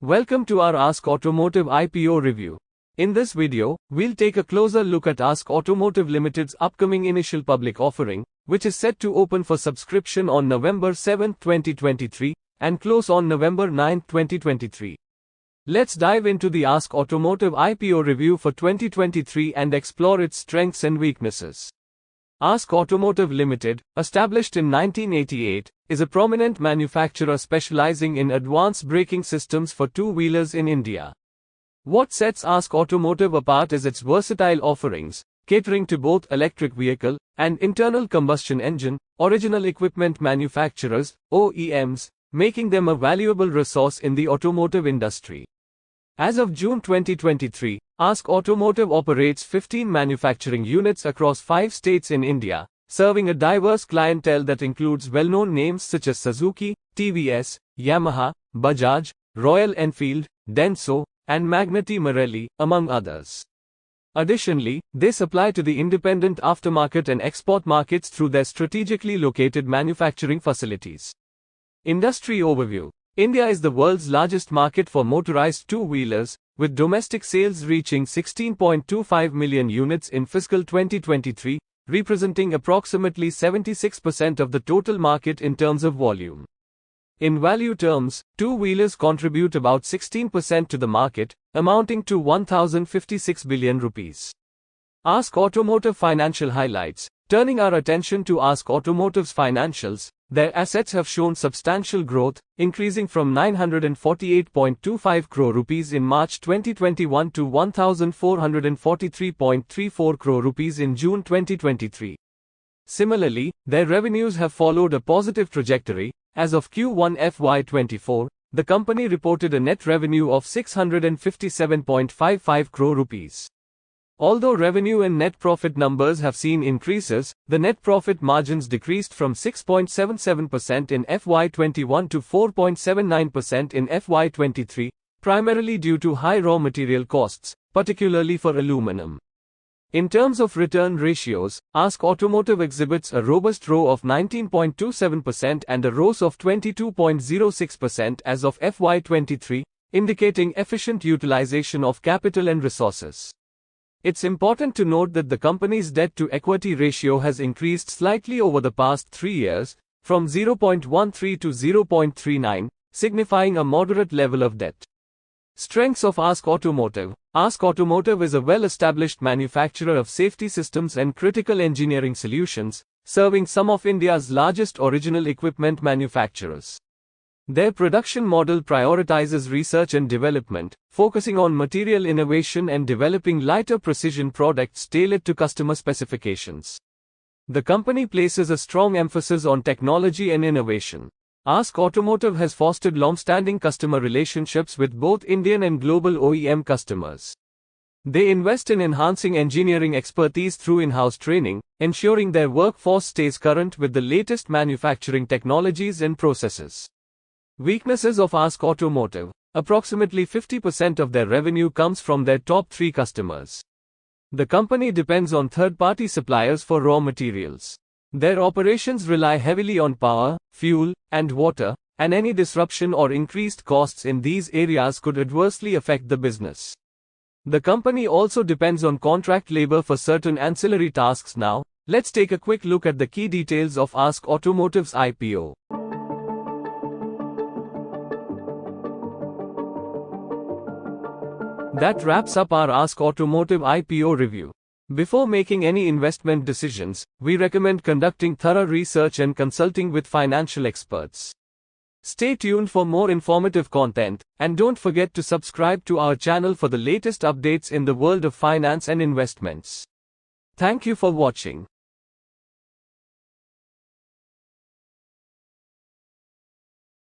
Welcome to our ASK Automotive IPO review. In this video, we'll take a closer look at ASK Automotive Limited's upcoming initial public offering, which is set to open for subscription on November 7, 2023, and close on November 9, 2023. Let's dive into the ASK Automotive IPO review for 2023 and explore its strengths and weaknesses. ASK Automotive Limited, established in 1988, is a prominent manufacturer specializing in advanced braking systems for two-wheelers in India. What sets ASK Automotive apart is its versatile offerings, catering to both electric vehicle and internal combustion engine, original equipment manufacturers, OEMs, making them a valuable resource in the automotive industry. As of June 2023, ASK Automotive operates 15 manufacturing units across 5 states in India, serving a diverse clientele that includes well-known names such as Suzuki, TVS, Yamaha, Bajaj, Royal Enfield, Denso, and Magneti Marelli, among others. Additionally, they supply to the independent aftermarket and export markets through their strategically located manufacturing facilities. Industry overview. India is the world's largest market for motorized two-wheelers, with domestic sales reaching 16.25 million units in fiscal 2023, representing approximately 76% of the total market in terms of volume. In value terms, two-wheelers contribute about 16% to the market, amounting to 1,056 billion rupees. ASK Automotive Financial Highlights. Turning our attention to ASK Automotive's financials, their assets have shown substantial growth, increasing from 948.25 crore rupees in March 2021 to 1,443.34 crore rupees in June 2023. Similarly, their revenues have followed a positive trajectory. As of Q1 FY24, the company reported a net revenue of 657.55 crore rupees. Although revenue and net profit numbers have seen increases, the net profit margins decreased from 6.77% in FY21 to 4.79% in FY23, primarily due to high raw material costs, particularly for aluminum. In terms of return ratios, ASK Automotive exhibits a robust ROE of 19.27% and a ROCE of 22.06% as of FY23, indicating efficient utilization of capital and resources. It's important to note that the company's debt-to-equity ratio has increased slightly over the past 3 years, from 0.13 to 0.39, signifying a moderate level of debt. Strengths of ASK Automotive. ASK Automotive is a well-established manufacturer of safety systems and critical engineering solutions, serving some of India's largest original equipment manufacturers. Their production model prioritizes research and development, focusing on material innovation and developing lighter precision products tailored to customer specifications. The company places a strong emphasis on technology and innovation. ASK Automotive has fostered long-standing customer relationships with both Indian and global OEM customers. They invest in enhancing engineering expertise through in-house training, ensuring their workforce stays current with the latest manufacturing technologies and processes. Weaknesses of ASK Automotive. Approximately 50% of their revenue comes from their top 3 customers. The company depends on third-party suppliers for raw materials. Their operations rely heavily on power, fuel, and water, and any disruption or increased costs in these areas could adversely affect the business. The company also depends on contract labor for certain ancillary tasks. Now, let's take a quick look at the key details of ASK Automotive's IPO. That wraps up our ASK Automotive IPO review. Before making any investment decisions, we recommend conducting thorough research and consulting with financial experts. Stay tuned for more informative content, and don't forget to subscribe to our channel for the latest updates in the world of finance and investments. Thank you for watching.